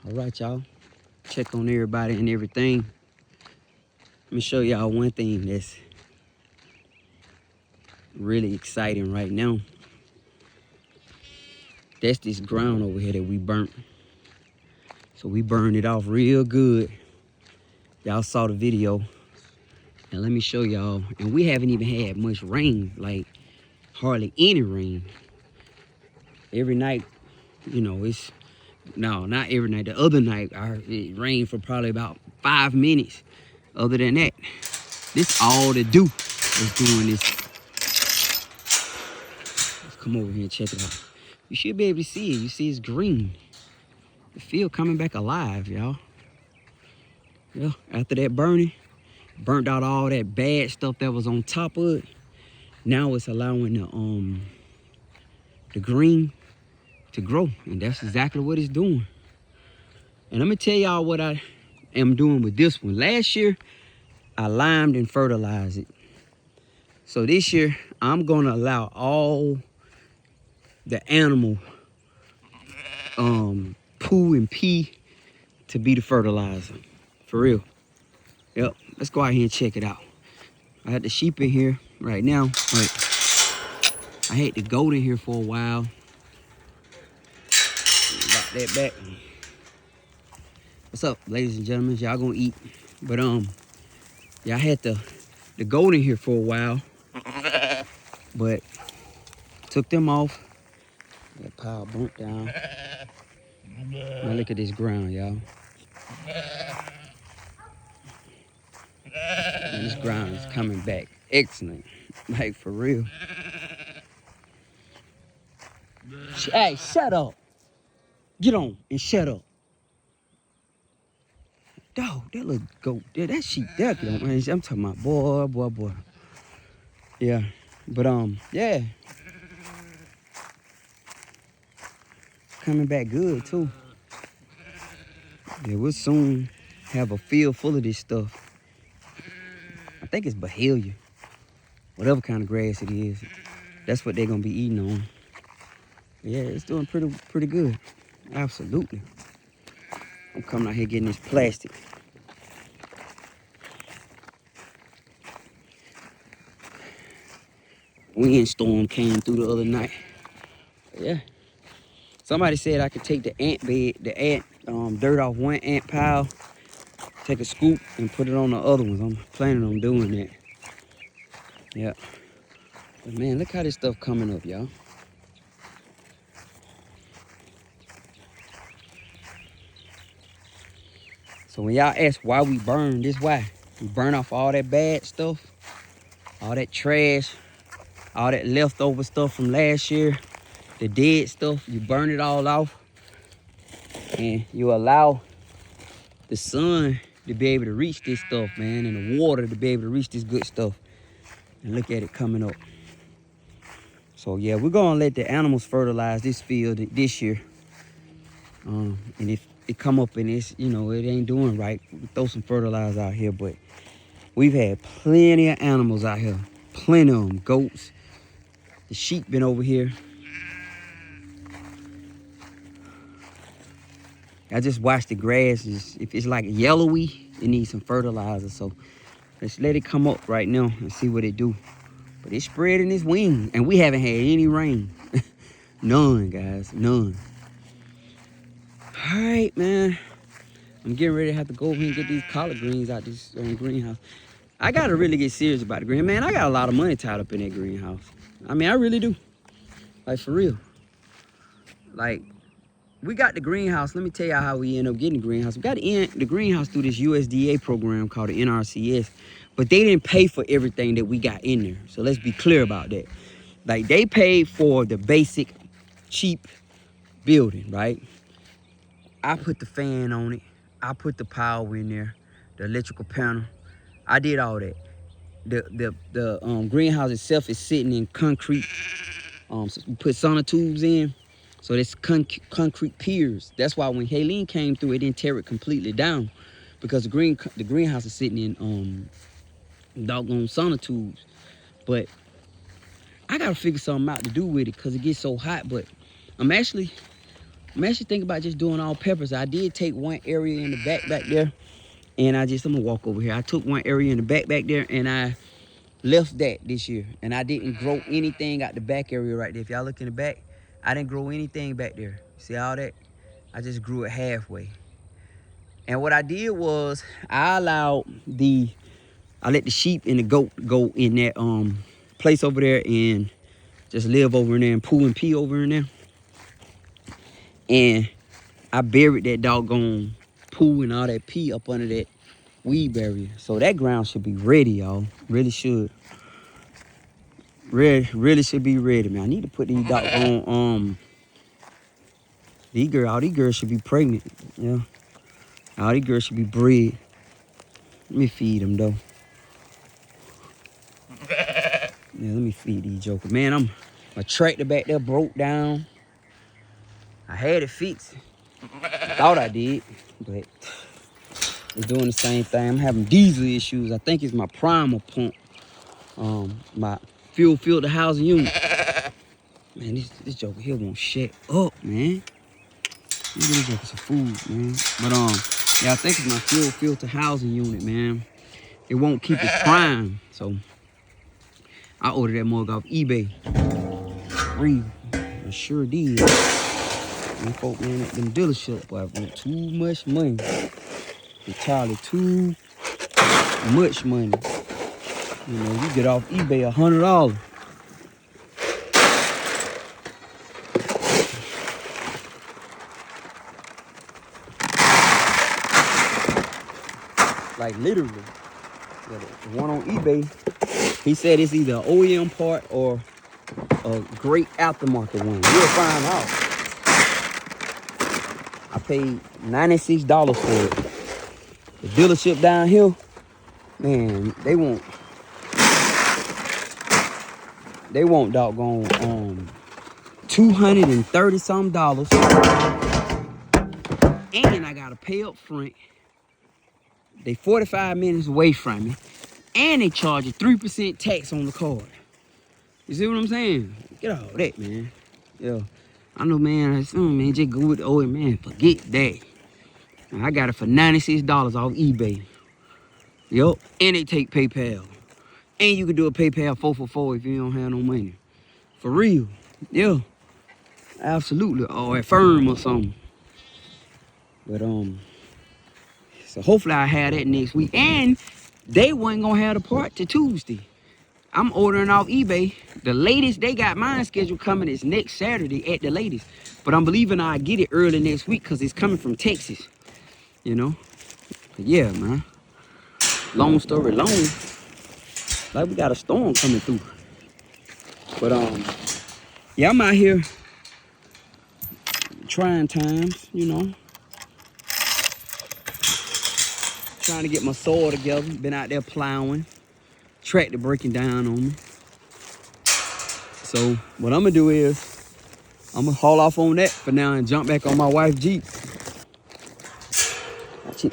All right, y'all. Check on everybody and everything. Let me show y'all one thing that's really exciting right now. That's this ground over here that we burnt. So we burned it off real good. Y'all saw the video. And let me show y'all. And we haven't even had much rain, like hardly any rain. Every night, you know, it's, no, not every night. The other night, it rained for probably about 5 minutes. Other than that, this all to do is doing this. Let's come over here and check it out. You should be able to see it. You see it's green. The field coming back alive, y'all. Yeah, after that burning, burnt out all that bad stuff that was on top of it. Now it's allowing the green to grow, and that's exactly what it's doing. And I'm gonna tell y'all what I am doing with this one. Last year, I limed and fertilized it. So this year, I'm gonna allow all the animal poo and pee to be the fertilizer. For real. Yep, let's go out here and check it out. I had the sheep in here right now, but I had the goat in here for a while. Lock that back. What's up, ladies and gentlemen? Y'all gonna eat. But yeah, I had the goat in here for a while, but took them off. That pile burnt down. Now look at this ground, y'all. And this ground is coming back excellent, like for real. Hey, shut up. Get on and shut up. Dog, that little goat there, that sheep there, get on, man. I'm talking about boy. Yeah, but yeah. Coming back good too. Yeah, we'll soon have a field full of this stuff. I think it's Bahalia. Whatever kind of grass it is. That's what they're gonna be eating on. Yeah, it's doing pretty good. Absolutely. I'm coming out here getting this plastic. Windstorm came through the other night. Yeah. Somebody said I could take the ant bed, the ant dirt off one ant pile, take a scoop and put it on the other ones. I'm planning on doing that. Yeah. But man, look how this stuff coming up, y'all. So when y'all ask why we burn, this why. We burn off all that bad stuff, all that trash, all that leftover stuff from last year, the dead stuff, you burn it all off. And you allow the sun to be able to reach this stuff, man, and the water to be able to reach this good stuff. And look at it coming up. So yeah, we're gonna let the animals fertilize this field this year. And if it come up and it's, you know, it ain't doing right, we throw some fertilizer out here. But we've had plenty of animals out here, plenty of them, goats. The sheep been over here. I just watched the grass. If it's like yellowy, it needs some fertilizer. So let's let it come up right now and see what it do. But it's spreading its wings, and we haven't had any rain. None, guys, none. All right, man. I'm getting ready to have to go over here and get these collard greens out this greenhouse. I got to really get serious about the green. Man, I got a lot of money tied up in that greenhouse. I mean, I really do. Like, for real. Like, we got the greenhouse. Let me tell y'all how we end up getting the greenhouse. We got the greenhouse through this USDA program called the NRCS. But they didn't pay for everything that we got in there. So let's be clear about that. Like, they paid for the basic, cheap building, right? I put the fan on it. I put the power in there, the electrical panel. I did all that. The greenhouse itself is sitting in concrete. So we put sonotubes in. So it's concrete piers. That's why when Haleen came through, it didn't tear it completely down, because the greenhouse is sitting in doggone sonotubes. But I gotta figure something out to do with it because it gets so hot. But I'm actually I'm actually thinking about just doing all peppers. I did take one area in the back there, and I'm gonna walk over here. I took one area in the back there, and I left that this year, and I didn't grow anything out the back area right there. If y'all look in the back, I didn't grow anything back there. See all that? I just grew it halfway. And what I did was I let the sheep and the goat go in that place over there and just live over in there and poo and pee over in there. And I buried that doggone poo and all that pee up under that weed barrier. So that ground should be ready, y'all. Really should. Really should be ready, man. I need to put these doggone all these girls should be pregnant. Yeah. All these girls should be bred. Let me feed them though. Yeah, let me feed these jokers. Man, my tractor back there broke down. I had it fixed. Thought I did, but it's doing the same thing. I'm having diesel issues. I think it's my primer pump. My fuel filter housing unit. Man, this joker here won't shut up, man. These jokers are food, man. But yeah, I think it's my fuel filter housing unit, man. It won't keep it prime, so I ordered that mug off eBay. Free. I sure did. Them folk, man, at them dealerships, boy, I want too much money. They charge too much money. You know, you get off eBay $100. Like literally. Yeah, the one on eBay, he said it's either an OEM part or a great aftermarket one. We'll find out. I paid $96 for it. The dealership down here, man, they want doggone $230 some. And I gotta pay up front. They 45 minutes away from me. And they charge a 3% tax on the card. You see what I'm saying? Get all that, man. Yeah. I know, man. Man, just go with the old man. Forget that. I got it for $96 off eBay. Yup. And they take PayPal. And you can do a PayPal 444 if you don't have no money. For real. Yeah. Absolutely. Or at Firm or something. But so hopefully I have that next week. And they wasn't gonna have the part till Tuesday. I'm ordering off eBay. The latest they got mine scheduled coming is next Saturday at the latest. But I'm believing I'll get it early next week because it's coming from Texas. You know? But yeah, man. Long story long. Like we got a storm coming through. But yeah, I'm out here trying times, you know. Trying to get my soil together. Been out there plowing. Tractor breaking down on me. So what I'm gonna do is I'm gonna haul off on that for now and jump back on my wife's Jeep.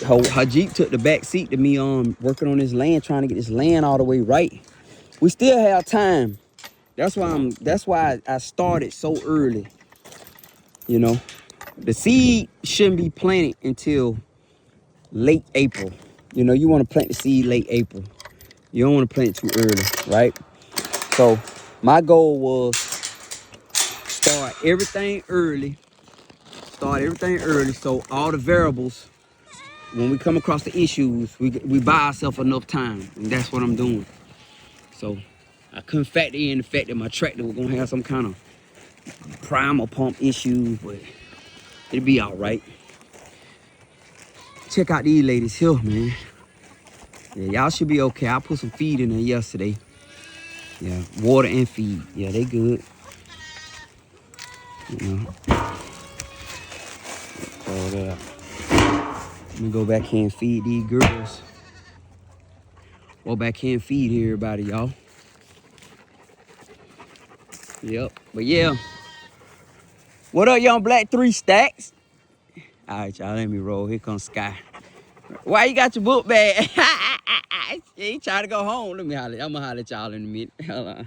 Her Jeep took the back seat to me working on this land, trying to get this land all the way right. We still have time. That's why I started so early. You know, the seed shouldn't be planted until late April. You know, you want to plant the seed late April. You don't want to plant it too early, right? So my goal was start everything early. So all the variables, when we come across the issues, we buy ourselves enough time. And that's what I'm doing. So I couldn't factor in the fact that my tractor was going to have some kind of primer pump issue, but it'll be all right. Check out these ladies here, man. Yeah, y'all should be okay. I put some feed in there yesterday. Yeah, water and feed. Yeah, they good. You know. Throw that out. Let me go back here and feed these girls. Go back here and feed everybody, y'all. Yep. But yeah. What up, Young Black 3 Stacks? All right, y'all, let me roll. Here comes Sky. Why you got your book bag? He trying to go home. Let me holler. I'm gonna holler at y'all in a minute. Hold on.